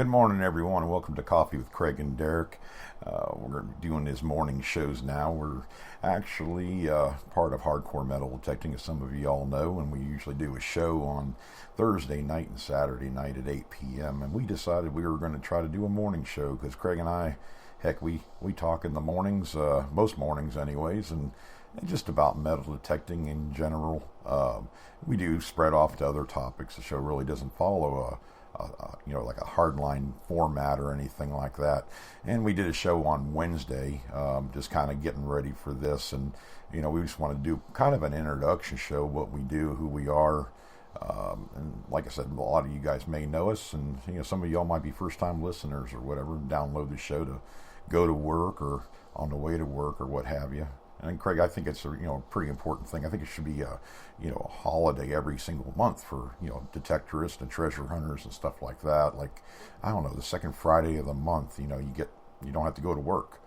Good morning, everyone, and welcome to Coffee with Craig and Derek. We're doing these morning shows now. We're actually part of Hardcore Metal Detecting, as some of you all know, and we usually do a show on Thursday night and Saturday night at 8 p.m. And we decided we were going to try to do a morning show because Craig and I, heck, we talk in the mornings, most mornings anyways, and just about metal detecting in general. We do spread off to other topics. The show really doesn't follow like a hardline format or anything like that. And we did a show on Wednesday, just kind of getting ready for this. And, we just want to do kind of an introduction show, what we do, who we are. And like I said, a lot of you guys may know us, and, some of y'all might be first-time listeners or whatever, download the show to go to work or on the way to work or what have you. And Craig, I think it's a pretty important thing. I think it should be a holiday every single month for detectorists and treasure hunters and stuff like that. Like, I don't know, the second Friday of the month, you don't have to go to work,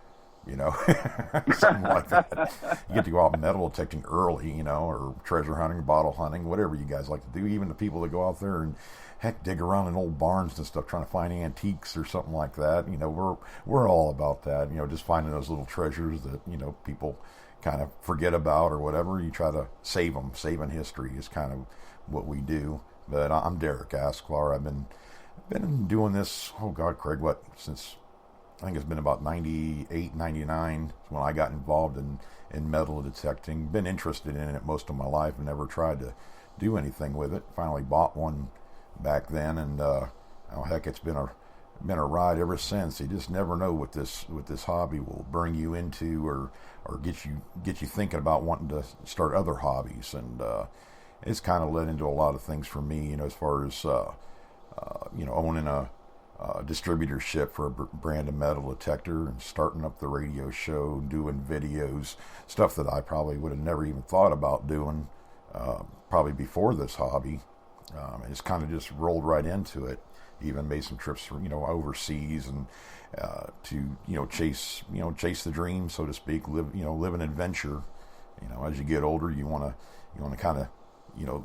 something like that. You get to go out metal detecting early, or treasure hunting, bottle hunting, whatever you guys like to do. Even the people that go out there and heck dig around in old barns and stuff trying to find antiques or something like that. We're all about that. Just finding those little treasures that people kind of forget about or whatever. You try to save them. Saving history is kind of what we do. But I'm Derek Asklar. I've been doing this, oh God, Craig, since I think it's been about 98, 99 when I got involved in metal detecting. Been interested in it most of my life and never tried to do anything with it. Finally bought one back then, and heck, it's been a ride ever since. You just never know what this hobby will bring you into, or get you thinking about wanting to start other hobbies. And it's kind of led into a lot of things for me, as far as owning a distributorship for a brand of metal detector and starting up the radio show, doing videos, stuff that I probably would have never even thought about doing probably before this hobby. And it's kind of just rolled right into it. Even made some trips for overseas and to chase the dream, so to speak. Live an adventure. As you get older, you want to kind of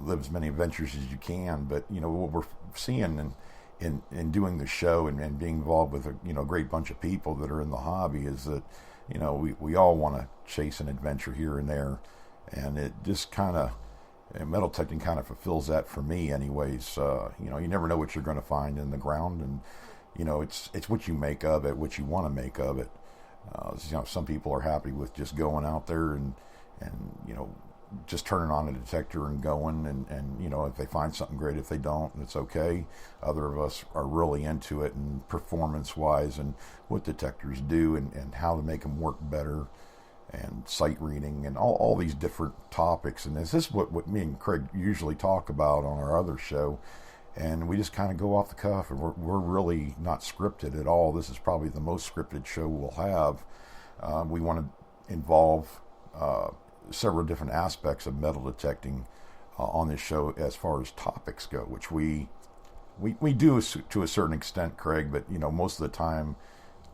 live as many adventures as you can. But what we're seeing in doing the show and being involved with a great bunch of people that are in the hobby is that we all want to chase an adventure here and there, and it just kind of. And metal detecting kind of fulfills that for me anyways. You never know what you're going to find in the ground, and it's what you make of it, what you want to make of it. Some people are happy with just going out there and just turning on a detector and going, and if they find something great, if they don't, it's okay. Other of us are really into it, and performance wise and what detectors do and how to make them work better, and sight reading and all these different topics. And this is what me and Craig usually talk about on our other show, and we just kind of go off the cuff, and we're really not scripted at all. This is probably the most scripted show we'll have. We want to involve several different aspects of metal detecting on this show as far as topics go, which we do to a certain extent, Craig, but most of the time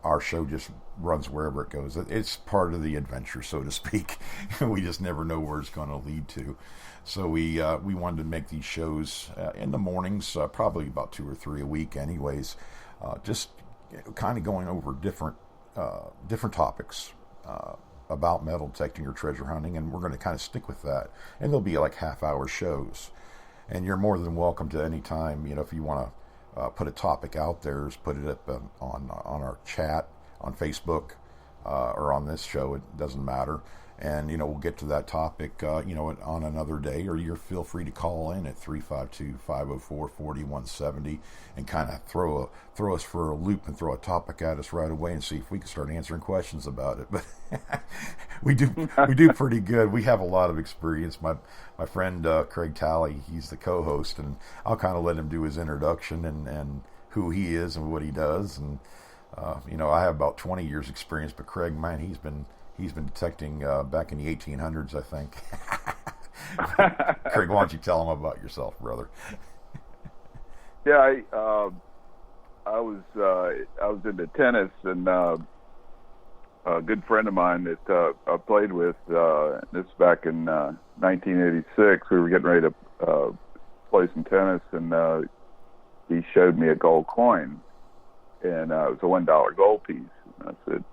our show just runs wherever it goes. It's part of the adventure, so to speak. We just never know where it's going to lead to. So we wanted to make these shows in the mornings, probably about 2 or 3 a week anyways, just kind of going over different topics about metal detecting or treasure hunting, and we're going to kind of stick with that. And they'll be like half-hour shows. And you're more than welcome to any time, if you want to put a topic out there, is put it up on our chat on Facebook or on this show. It doesn't matter, and we'll get to that topic on another day, or you feel free to call in at 352-504-4170 and kind of throw us for a loop and throw a topic at us right away and see if we can start answering questions about it. But we do pretty good. We have a lot of experience. My friend Craig Talley, he's the co-host, and I'll kind of let him do his introduction and who he is and what he does. And I have about 20 years experience, but Craig, man, he's been detecting back in the 1800s, I think. Craig, why don't you tell him about yourself, brother? Yeah, I was into tennis, and a good friend of mine that I played with, this back in 1986, we were getting ready to play some tennis, and he showed me a gold coin. and it was a $1 gold piece. And I said,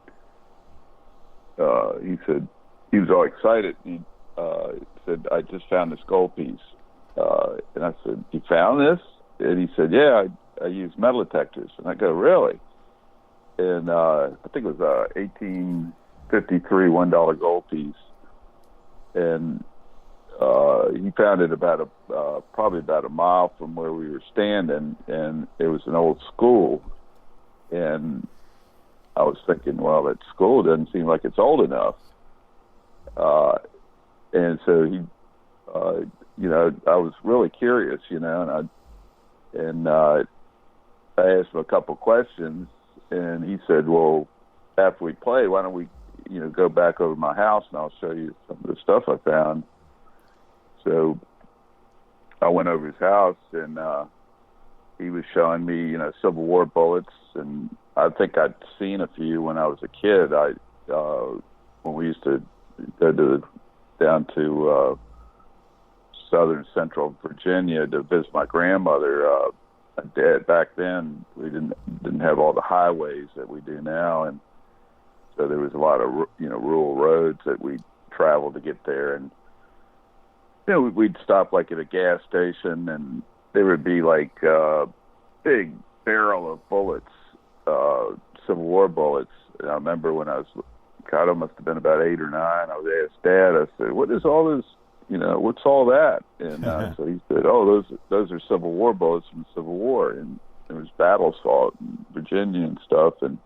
he said, he was all excited. He said, I just found this gold piece. And I said, you found this? And he said, yeah, I use metal detectors. And I go, really? And I think it was a 1853 $1 gold piece. And he found it about probably about a mile from where we were standing, and it was an old school. And I was thinking, well, that school doesn't seem like it's old enough. And so he, you know, I was really curious, you know, and I asked him a couple questions, and he said, well, after we play, why don't we, you know, go back over to my house and I'll show you some of the stuff I found. So I went over his house, and he was showing me, you know, Civil War bullets, and I think I'd seen a few when I was a kid. When we used to go down to southern central Virginia to visit my grandmother. My dad, back then, we didn't have all the highways that we do now, and so there was a lot of, you know, rural roads that we traveled to get there. And you know, we'd stop like at a gas station, and there would be like a big barrel of bullets, Civil War bullets. And I remember when I must have been about 8 or 9. I would ask Dad. I said, "What is all this? You know, what's all that?" And so he said, "Oh, those are Civil War bullets from the Civil War, and there was battles fought in Virginia and stuff." And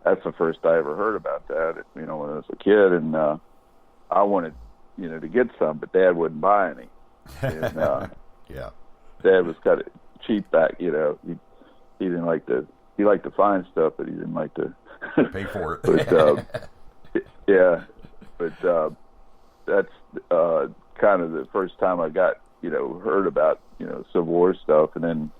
that's the first I ever heard about that. You know, when I was a kid, and I wanted, you know, to get some, but Dad wouldn't buy any. And yeah, Dad was kind of cheap back. You know, he didn't like to. He liked to find stuff, but he didn't like to pay for it. But yeah, but that's kind of the first time I got, you know, heard about, you know, Civil War stuff. And then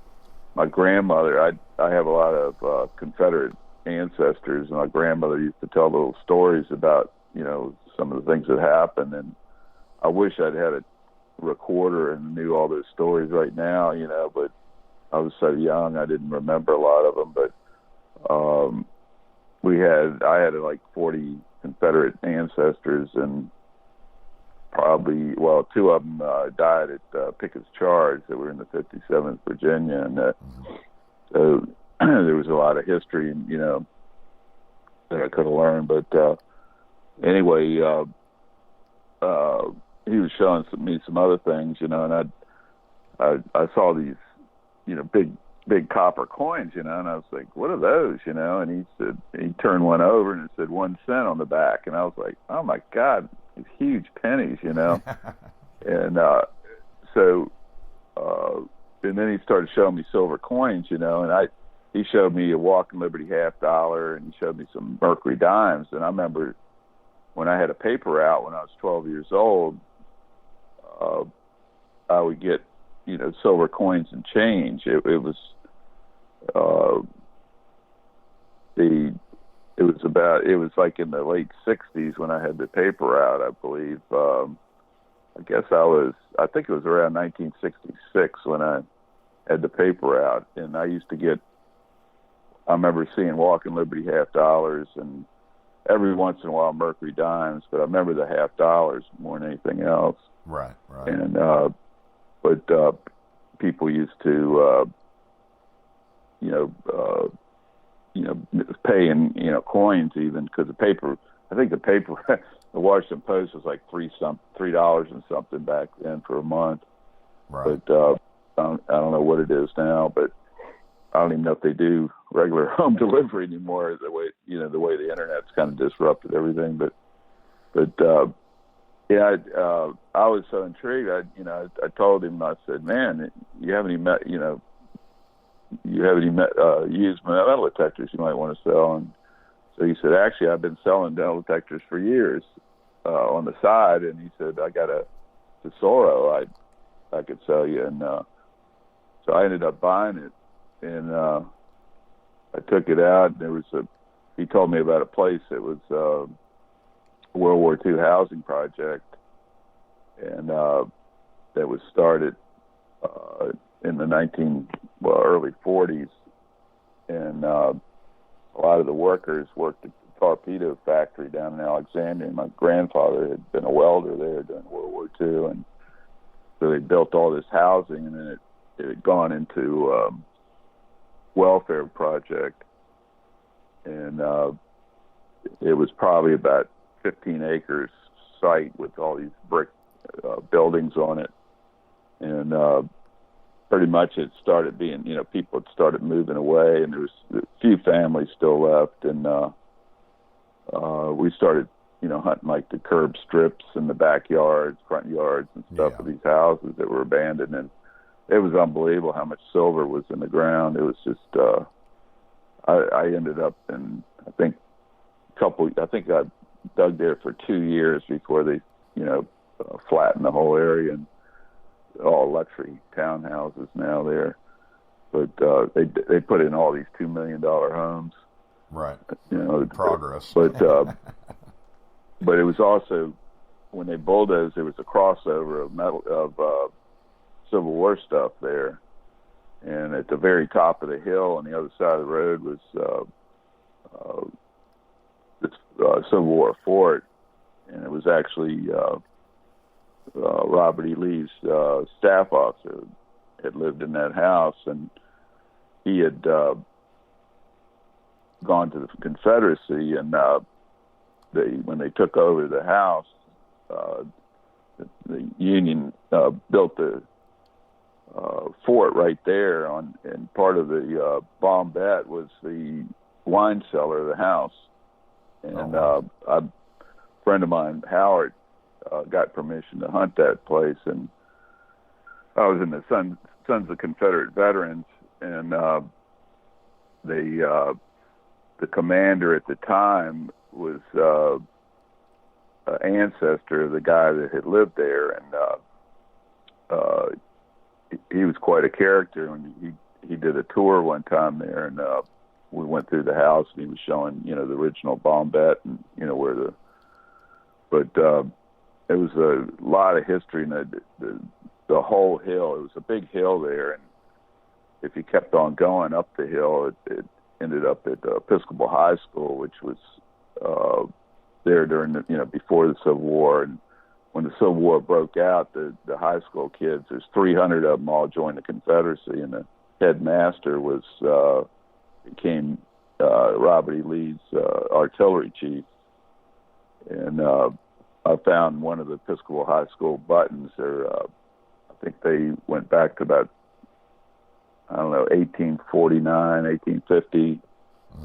my grandmother, I have a lot of Confederate ancestors, and my grandmother used to tell little stories about, you know, some of the things that happened. And I wish I'd had a recorder and knew all those stories right now, you know, but I was so young, I didn't remember a lot of them. But I had like 40 Confederate ancestors, and probably, well, 2 of them died at Pickett's Charge that were in the 57th Virginia, and so there was a lot of history, you know, that I could have learned. But anyway, he was showing me some other things, you know, and I saw these, you know, big copper coins, you know, and I was like, what are those, you know? And he turned one over, and it said 1 cent on the back, and I was like, oh my God, these huge pennies, you know. And and then he started showing me silver coins, you know, and he showed me a Walking Liberty $50, and he showed me some Mercury dimes. And I remember when I had a paper out when I was 12 years old, I would get, you know, silver coins and change. It was like in the late 60s when I had the paper out, I believe. I think it was around 1966 when I had the paper out, and I remember seeing Walking Liberty $50, and every once in a while Mercury dimes, but I remember the $50 more than anything else. Right. And but people used to pay in, you know, coins, even, because I think the Washington Post was like $3 and something back then for a month. Right. But I don't know what it is now, but I don't even know if they do regular home delivery anymore, the way the internet's kind of disrupted everything. But yeah, I was so intrigued. I told him, I said, man, you have any used metal detectors you might want to sell? And so he said, actually, I've been selling metal detectors for years on the side. And he said, I got a Tesoro I could sell you. And so I ended up buying it, and I took it out. And he told me about a place that was World War II housing project, and that was started in the early 40s, and a lot of the workers worked at the torpedo factory down in Alexandria. My grandfather had been a welder there during World War II, and so they built all this housing, and then it had gone into welfare project, and it was probably about 15 acres site with all these brick buildings on it, and pretty much it started being, people had started moving away, and there was a few families still left, and we started, hunting like the curb strips in the backyards, front yards, and stuff of these houses that were abandoned, and it was unbelievable how much silver was in the ground. It was just, I ended up in, I think I dug there for 2 years before they, flattened the whole area, and all luxury townhouses now there. But they put in all these $2 million homes. Right. Progress. But but it was also, when they bulldozed, there was a crossover of Civil War stuff there, and at the very top of the hill on the other side of the road was this Civil War fort, and it was actually Robert E. Lee's staff officer had lived in that house, and he had gone to the Confederacy, and when they took over the house, the Union built the fort right there and part of the bombette was the wine cellar of the house. And a friend of mine, Howard, got permission to hunt that place, and I was in the Sons of Confederate Veterans, and the commander at the time was an ancestor of the guy that had lived there, and he was quite a character. And he did a tour one time there, and we went through the house, and he was showing the original bombette, and where but it was a lot of history, and the whole hill. It was a big hill there, and if you kept on going up the hill, it ended up at Episcopal High School, which was there during the before the Civil War. And when the Civil War broke out, the high school kids, there's 300 of them, all joined the Confederacy, and the headmaster became Robert E. Lee's artillery chief. And I found one of the Episcopal High School buttons there. I think they went back to about, 1849, 1850,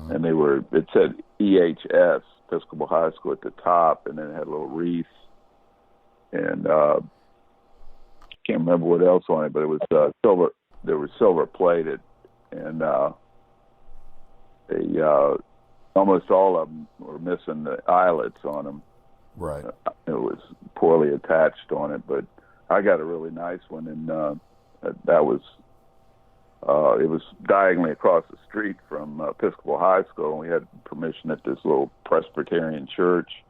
and it said EHS, Episcopal High School, at the top, and then it had a little wreath, and can't remember what else on it, but it was silver. They were silver plated, and they almost all of them were missing the eyelets on them. Right. It was poorly attached on it, but I got a really nice one, and that was. It was diagonally across the street from Episcopal High School, and we had permission at this little Presbyterian church,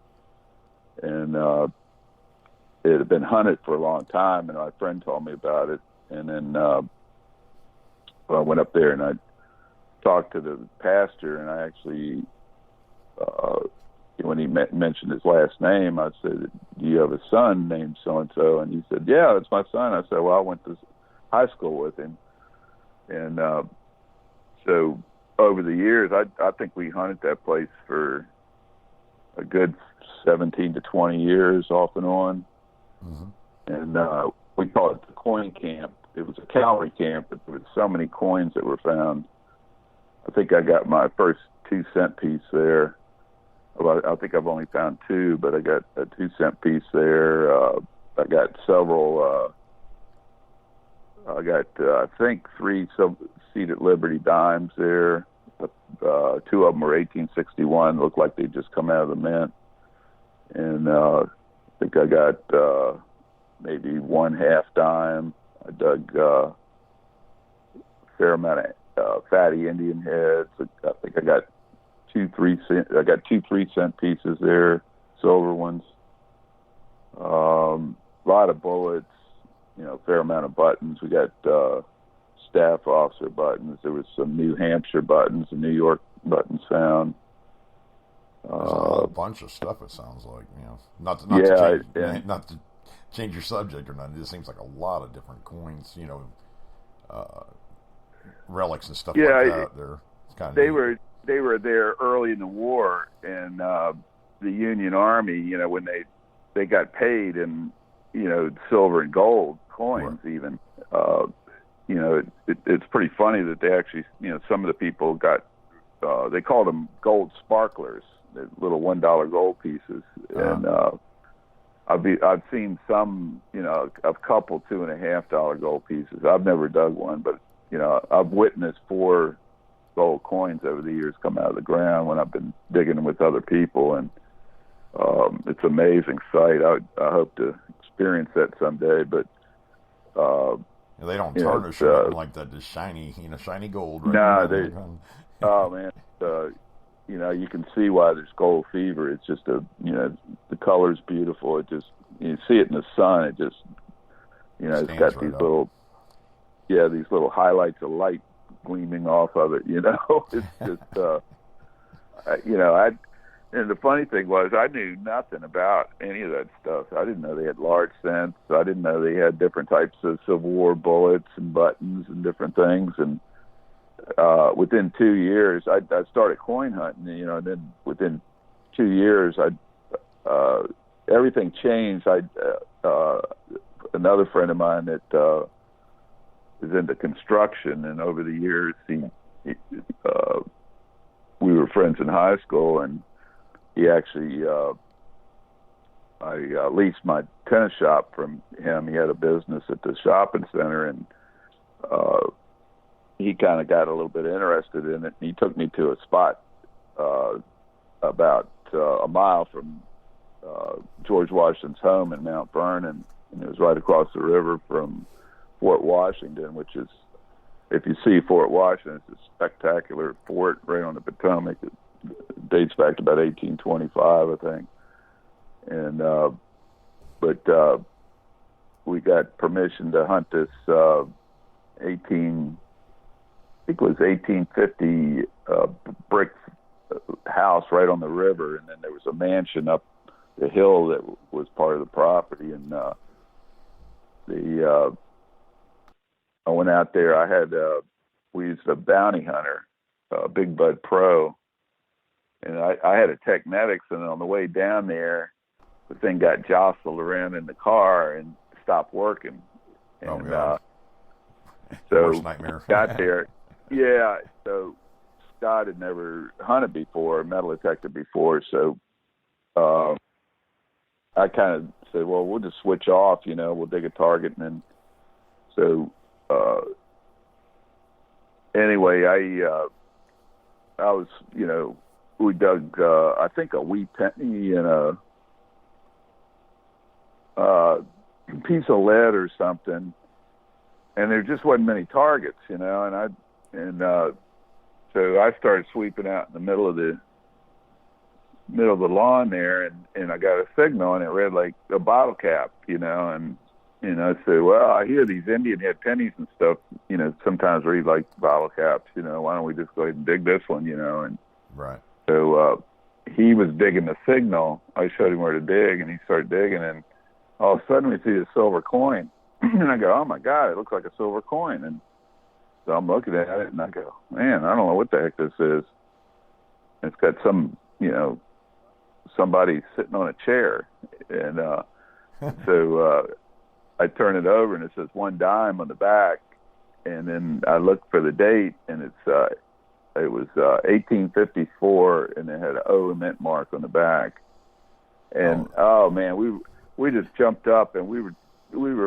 and it had been hunted for a long time, and my friend told me about it, and then I went up there and I talked to the pastor, and I actually, when he mentioned his last name, I said, "Do you have a son named so-and-so?" And he said, "Yeah, that's my son." I said, "Well, I went to high school with him." And so over the years, I think we hunted that place for a good 17 to 20 years off and on. Mm-hmm. And we call it the coin camp. It was a cavalry camp, but there were so many coins that were found. I think I got my first 2-cent piece there. Well, I think I've only found 2, but I got a 2-cent piece there. I got several... I got, I think, 3 seated Liberty dimes there. 2 of them were 1861. Looked like they'd just come out of the mint. And I think I got maybe 1 half dime. I dug a fair amount of fatty Indian heads. I think I got 2 3-cent pieces there, silver ones. A lot of bullets. Fair amount of buttons. We got staff officer buttons. There was some New Hampshire buttons and New York buttons found. There's a whole bunch of stuff. It sounds like, not to change your subject or nothing. It just seems like a lot of different coins, relics and stuff like that. It's kind of they were there early in the war, and the Union Army, when they got paid in silver and gold coins, right. Even it's pretty funny that they actually some of the people got they called them gold sparklers, the little $1 gold pieces, and I've seen some a couple $2.50 gold pieces. I've never dug one, but I've witnessed 4 gold coins over the years come out of the ground when I've been digging with other people, and it's an amazing sight. I hope to experience that someday, but they don't tarnish it like that. Just shiny, shiny gold. Right? No, oh man, you can see why there's gold fever. It's just the color's beautiful. It just, you see it in the sun. It just, it's got these little highlights of light gleaming off of it. It's just, and the funny thing was, I knew nothing about any of that stuff. I didn't know they had large cents. I didn't know they had different types of Civil War bullets and buttons and different things. And within 2 years, I started coin hunting. And then within 2 years, everything changed. Another friend of mine that is into construction, and over the years, we were friends in high school, and he actually, I leased my tennis shop from him. He had a business at the shopping center, and he kind of got a little bit interested in it. He took me to a spot about a mile from George Washington's home in Mount Vernon, and it was right across the river from Fort Washington, which is, if you see Fort Washington, it's a spectacular fort right on the Potomac. It dates back to about 1825, I think. And but we got permission to hunt this 1850 brick house right on the river, and then there was a mansion up the hill that was part of the property. And I went out there. I had we used a bounty hunter, Big Bud Pro, and I had a Technetics, and on the way down there, the thing got jostled around in the car and stopped working. And so got there. Yeah, so Scott had never hunted before, metal detector before, so I kind of said, well, we'll just switch off, we'll dig a target. And then, so anyway, I was, we dug, I think, a wheat penny and a piece of lead or something, and there just wasn't many targets, and so I started sweeping out in the middle of the lawn there, and I got a signal, and it read like a bottle cap, and I said, well, I hear these Indian head pennies and stuff, sometimes read like bottle caps, why don't we just go ahead and dig this one, and right. So he was digging the signal. I showed him where to dig, and he started digging, and all of a sudden we see a silver coin. And I go, oh, my God, it looks like a silver coin. And so I'm looking at it, and I go, man, I don't know what the heck this is. And it's got some, somebody sitting on a chair. And so I turn it over, and it says 1 dime on the back. And then I looked for the date, and it was 1854, and it had an O mint mark on the back. And oh man, we just jumped up, and we were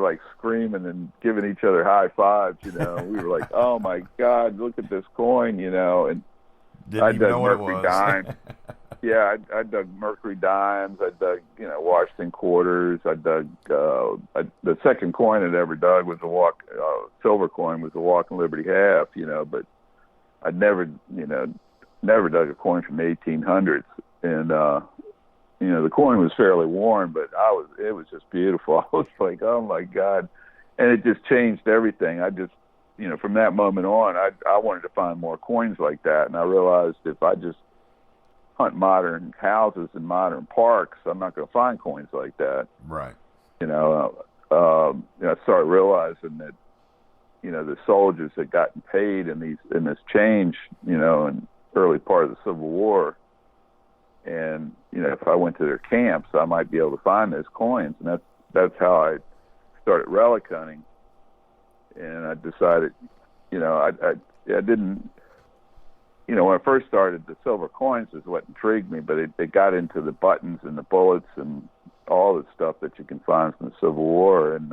like screaming and giving each other high fives. We were like, oh my God, look at this coin, And I dug Mercury dimes. Yeah, I dug Mercury dimes. I dug, Washington quarters. I dug the second coin I'd ever dug was silver coin, was a Walking Liberty half. But I'd never dug a coin from the 1800s, and the coin was fairly worn, but it was just beautiful. I was like, oh my God, and it just changed everything. I just, from that moment on, I wanted to find more coins like that, and I realized if I just hunt modern houses and modern parks, I'm not going to find coins like that. Right. I started realizing that the soldiers had gotten paid in this change, in early part of the Civil War, and if I went to their camps, I might be able to find those coins, and that's how I started relic hunting. And I decided, I didn't, when I first started, the silver coins is what intrigued me, but it got into the buttons and the bullets and all the stuff that you can find from the Civil War, and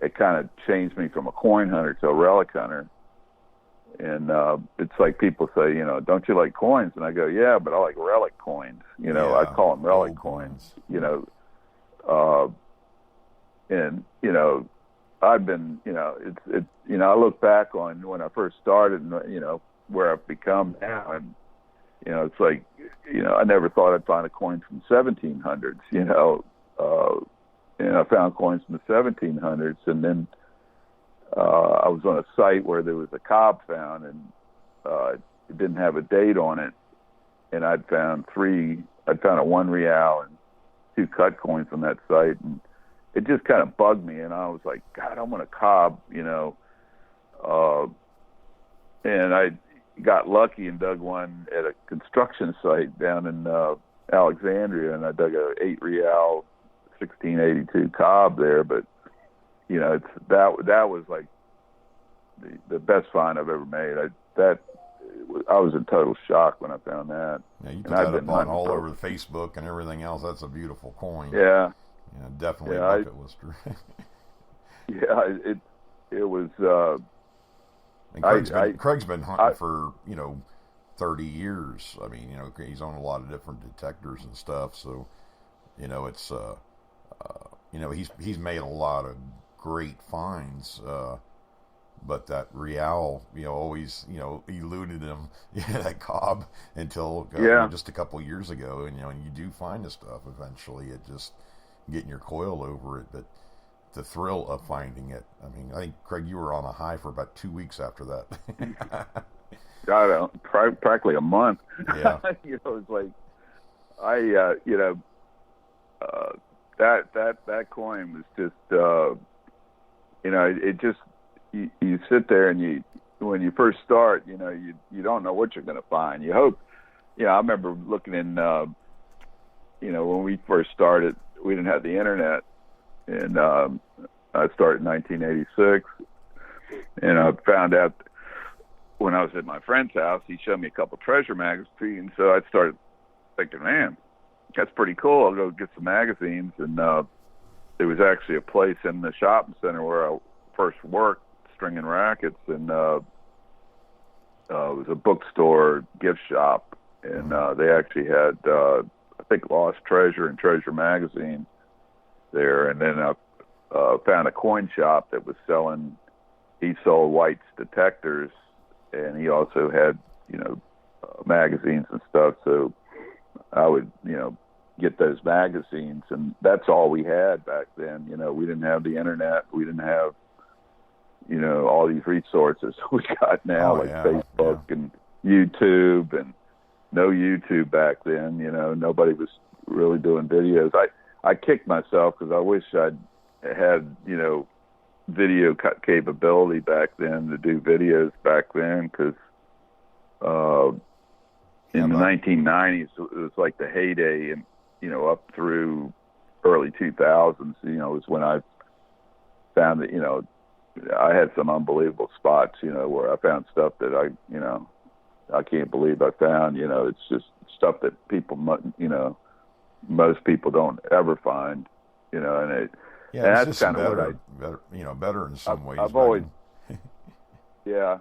it kind of changed me from a coin hunter to a relic hunter. And it's like people say, don't you like coins? And I go, yeah, but I like relic coins. I call them relic coins. And I've been, I look back on when I first started, and where I've become now, and it's like, I never thought I'd find a coin from 1700s, and I found coins from the 1700s, and then I was on a site where there was a cob found, and it didn't have a date on it, and I'd found a $1 real and 2 cut coins on that site, and it just kind of bugged me, and I was like, God, I want a cob, and I got lucky and dug one at a construction site down in Alexandria, and I dug a 8 real 1682 cob there, but that was like the best find I've ever made. I was in total shock when I found that. Yeah, you put that up on all over Facebook and everything else. That's a beautiful coin. Yeah. Yeah, definitely a bucket lister. Yeah, it was. And Craig's been hunting for 30 years. I mean, he's on a lot of different detectors and stuff. So, it's he's made a lot of great finds. But that real, always eluded him. That cob until just a couple years ago, and you do find the stuff eventually. It just getting your coil over it, but the thrill of finding it. I mean, I think, Craig, you were on a high for about 2 weeks after that. God, practically a month. Yeah. It's like, that coin was just, it just, you sit there and when you first start, you don't know what you're going to find. You hope, I remember looking in, when we first started, we didn't have the internet, and I started in 1986, and I found out when I was at my friend's house, he showed me a couple treasure magazines, so I started thinking, man, that's pretty cool. I'll go get some magazines, and there was actually a place in the shopping center where I first worked stringing rackets, and it was a bookstore gift shop, and they actually had I think Lost Treasure and Treasure magazine there, and then I found a coin shop that was he sold White's detectors, and he also had magazines and stuff, so I would get those magazines, and that's all we had back then. We didn't have the internet, we didn't have all these resources we got now, Facebook and YouTube, and no YouTube back then. Nobody was really doing videos. I kicked myself because I wish I'd had video cut capability back then to do videos back then, because in the 1990s it was like the heyday, and up through early 2000s was when I found that I had some unbelievable spots where I found stuff that I can't believe I found. It's just stuff that people most people don't ever find, and that's kind of what better in some ways. I've always, yeah,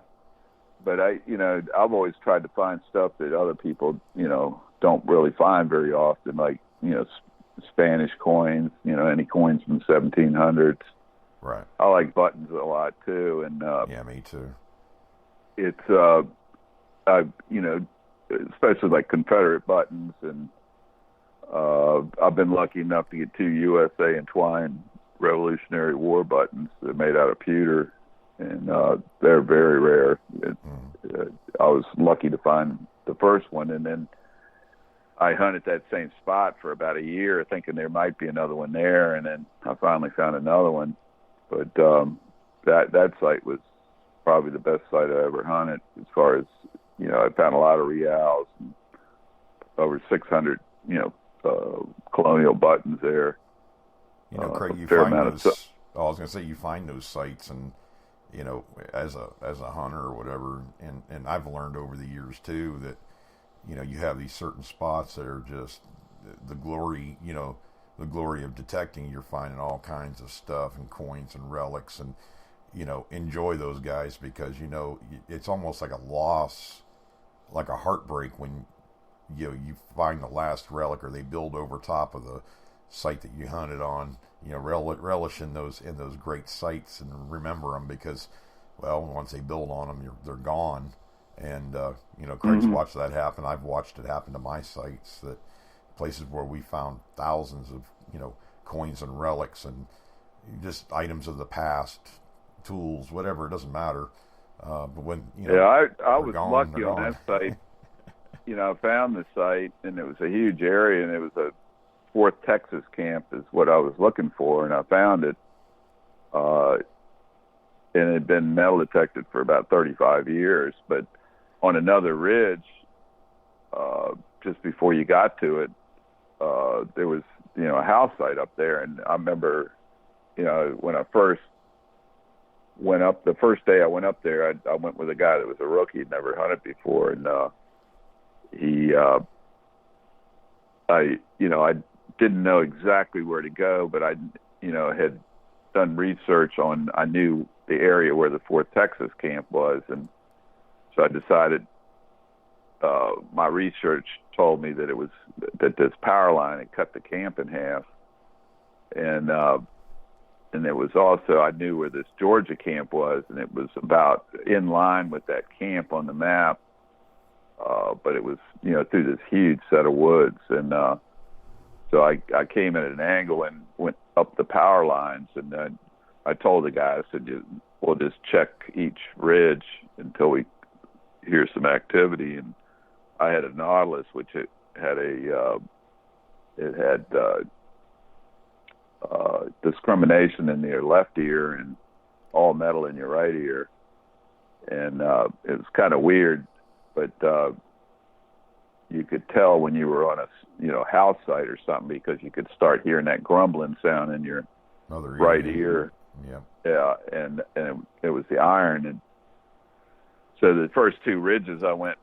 but I've always tried to find stuff that other people, don't really find very often, like, Spanish coins, any coins from the 1700s. Right. I like buttons a lot too, and yeah, me too. It's especially like Confederate buttons, and I've been lucky enough to get 2 USA Entwined Revolutionary War buttons that are made out of pewter, and they're very rare. I was lucky to find the first one, and then I hunted that same spot for about a year, thinking there might be another one there, and then I finally found another one. But that site was probably the best site I ever hunted. As far as, you know, I found a lot of reals, and over 600, colonial buttons there. You know, Craig, you find those. I was going to say, you find those sites, and you know, as a hunter or whatever, and I've learned over the years too that, you know, you have these certain spots that are just the glory, you know, the glory of detecting. You're finding all kinds of stuff and coins and relics, and, you know, enjoy those guys, because, you know, it's almost like a loss, like a heartbreak when, you know, you find the last relic, or they build over top of the site that you hunted on. You know, relish in those great sites and remember them, because, well, once they build on them, they're gone. And you know, Craig's watched that happen. I've watched it happen to my sites, that places where we found thousands of, you know, coins and relics and just items of the past, tools, whatever, it doesn't matter. But when, you know, I was lucky on that site. You know, I found the site, and it was a huge area, and it was a 4th Texas camp is what I was looking for, and I found it. And it had been metal detected for about 35 years, but on another ridge, just before you got to it, there was, you know, a house site up there. And I remember, you know, when I first went up, the first day I went up there, I went with a guy that was a rookie, had never hunted before. And I didn't know exactly where to go, but I, you know, had done research on, I knew the area where the 4th Texas camp was. And so I decided, my research told me that it was, that this power line had cut the camp in half. And there was also, I knew where this Georgia camp was, and it was about in line with that camp on the map. But it was, you know, through this huge set of woods. And so I came at an angle and went up the power lines. And then I told the guy, I said, we'll just check each ridge until we hear some activity. And I had a Nautilus, which it had discrimination in your left ear and all metal in your right ear. And it was kind of weird, but you could tell when you were on a, you know, house site or something, because you could start hearing that grumbling sound in your right ear. Yeah, and it was the iron. And so the first 2 ridges I went,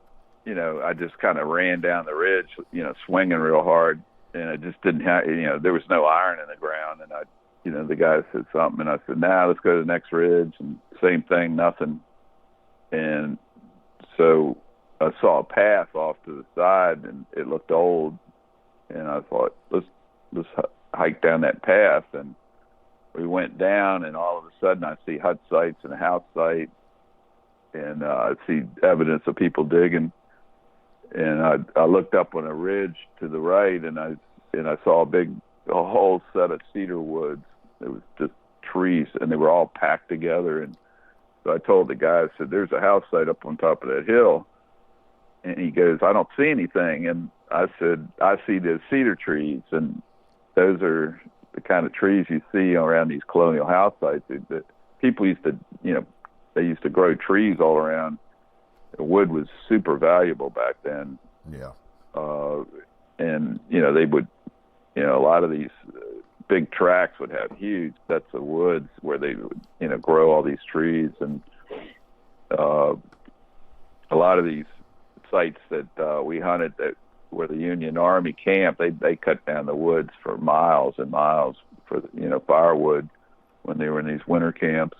you know, I just kind of ran down the ridge, you know, swinging real hard, and I just didn't have, you know, there was no iron in the ground. And I, you know, the guy said something, and I said, let's go to the next ridge. And same thing, nothing. And so I saw a path off to the side, and it looked old. And I thought, let's hike down that path. And we went down, and all of a sudden I see hut sites and a house site, and I see evidence of people digging. And I looked up on a ridge to the right, and I saw a whole set of cedar woods. It was just trees, and they were all packed together. And so I told the guy, I said, there's a house site up on top of that hill. And he goes, I don't see anything. And I said, I see the cedar trees, and those are the kind of trees you see around these colonial house sites. That people used to, you know, they used to grow trees all around. The wood was super valuable back then. Yeah. And, you know, they would, you know, a lot of these big tracts would have huge sets of woods where they would, you know, grow all these trees. And a lot of these sites that we hunted that where the Union Army camped, they cut down the woods for miles and miles for, you know, firewood when they were in these winter camps.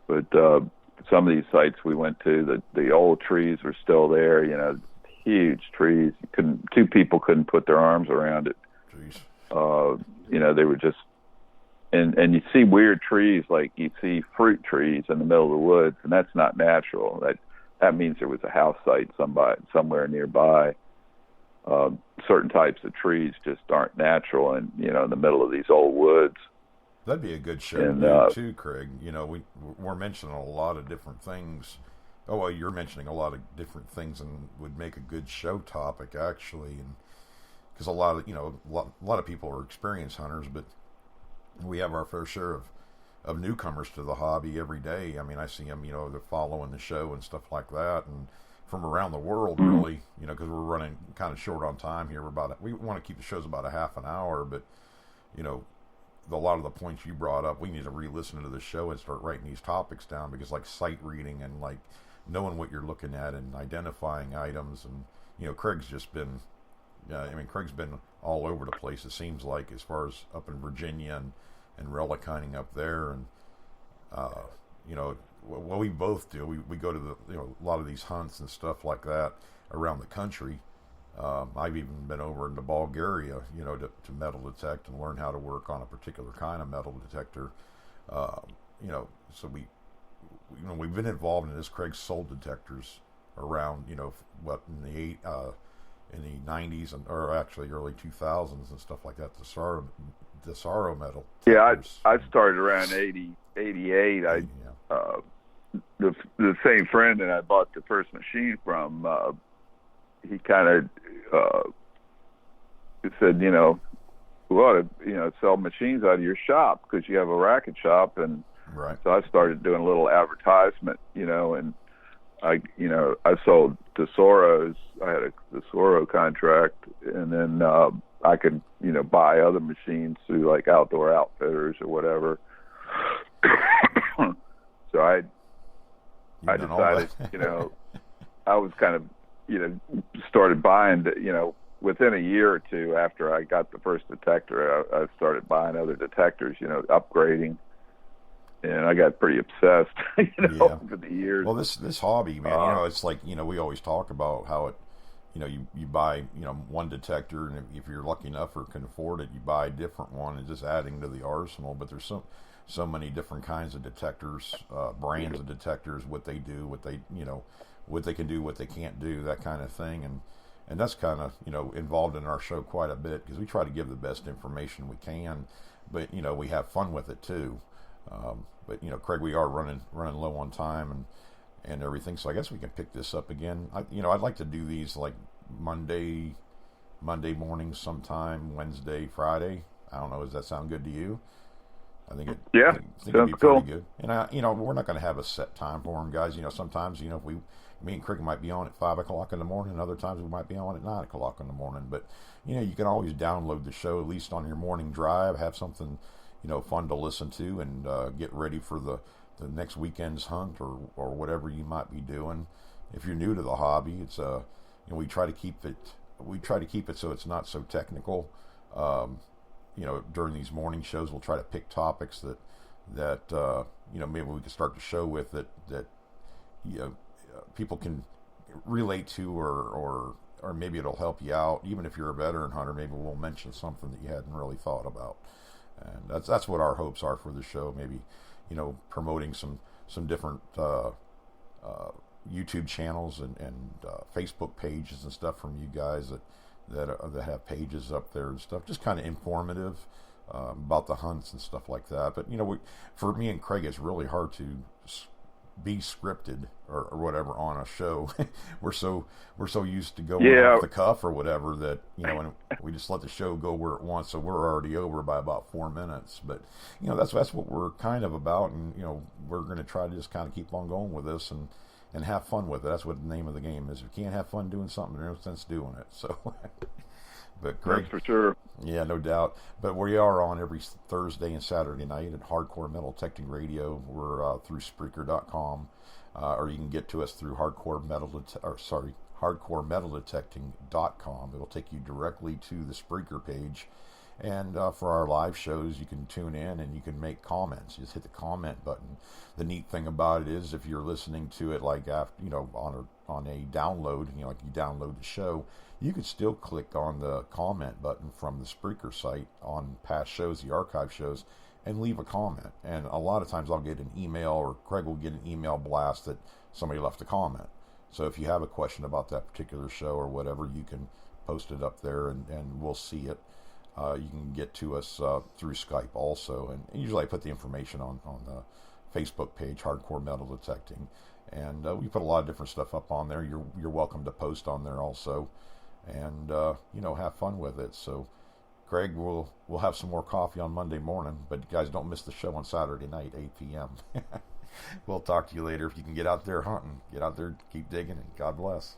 But some of these sites we went to, the old trees were still there, you know, huge trees. Two people couldn't put their arms around it. Jeez. You know, they were just, and you see weird trees, like you see fruit trees in the middle of the woods, and that's not natural. That means there was a house site somewhere nearby. Certain types of trees just aren't natural, and, you know, in the middle of these old woods. That'd be a good show And to do too, Craig. You know, we're mentioning a lot of different things. Oh, well, you're mentioning a lot of different things, and would make a good show topic actually. And because a lot of a lot of people are experienced hunters, but we have our fair share of newcomers to the hobby every day. I mean, I see them, they're following the show and stuff like that, and from around the world, really, because we're running kind of short on time here. We want to keep the shows about a half an hour, but a lot of the points you brought up, we need to re-listen to the show and start writing these topics down, because like sight reading and like knowing what you're looking at and identifying items, and Craig's just been, Craig's been all over the place. It seems like, as far as up in Virginia and relic hunting up there, and what we both do, we go to a lot of these hunts and stuff like that around the country. I've even been over into Bulgaria, to metal detect and learn how to work on a particular kind of metal detector. So we've been involved in this. Craig sold detectors around, in the 90s or actually early 2000s and stuff like that. The Saro metal detectors. Yeah, I started around 88. The same friend that I bought the first machine from, he kind of said, we ought to, sell machines out of your shop, because you have a racket shop. And right. So I started doing a little advertisement, and I sold Tesoros. I had a Tesoro contract, and then I could, buy other machines through like Outdoor Outfitters or whatever. So I decided, I was kind of, started buying, within a year or two after I got the first detector, I started buying other detectors, upgrading. And I got pretty obsessed, over the years. Well, this hobby, man, it's like, we always talk about how it, you buy, one detector, and if you're lucky enough or can afford it, you buy a different one, and just adding to the arsenal. But there's so many different kinds of detectors, brands of detectors, what they do, what they can do, what they can't do, that kind of thing. And that's kind of, involved in our show quite a bit, because we try to give the best information we can, but, we have fun with it too. But Craig, we are running low on time and everything, so I guess we can pick this up again. I'd like to do these like Monday mornings sometime, Wednesday, Friday. I don't know. Does that sound good to you? I think it. Yeah, I think it'd be pretty good. And we're not going to have a set time for them, guys. Sometimes if me and Craig might be on at 5 o'clock in the morning, and other times we might be on at 9 o'clock in the morning. But you can always download the show, at least on your morning drive. Have something fun to listen to, and get ready for the next weekend's hunt or whatever you might be doing. If you're new to the hobby, it's we try to keep it so it's not so technical. During these morning shows, we'll try to pick topics that maybe we can start the show with that people can relate to, or maybe it'll help you out. Even if you're a veteran hunter, maybe we'll mention something that you hadn't really thought about. And that's what our hopes are for the show. Maybe, promoting some different YouTube channels and Facebook pages and stuff from you guys that have pages up there and stuff. Just kind of informative about the hunts and stuff like that. But for me and Craig, it's really hard to be scripted or whatever on a show. we're so used to going off the cuff or whatever that and we just let the show go where it wants, so we're already over by about 4 minutes. But that's what we're kind of about, and we're going to try to just kind of keep on going with this and have fun with it. That's what the name of the game is. If you can't have fun doing something, there's no sense doing it. So but Craig, that's for sure. Yeah, no doubt. But we are on every Thursday and Saturday night at Hardcore Metal Detecting Radio. We're through Spreaker.com, or you can get to us through HardcoreMetalDetecting.com. It'll take you directly to the Spreaker page. And for our live shows, you can tune in and you can make comments. You just hit the comment button. The neat thing about it is, if you're listening to it like after, on a download, like you download the show, you could still click on the comment button from the Spreaker site on past shows, the archive shows, and leave a comment. And a lot of times I'll get an email, or Craig will get an email blast that somebody left a comment. So if you have a question about that particular show or whatever, you can post it up there and we'll see it. You can get to us through Skype also, and usually I put the information on the Facebook page, Hardcore Metal Detecting, and we put a lot of different stuff up on there. You're welcome to post on there also, and have fun with it. So, Craig, we'll have some more coffee on Monday morning, but guys, don't miss the show on Saturday night, 8 p.m. We'll talk to you later. If you can get out there hunting, get out there, keep digging, and God bless.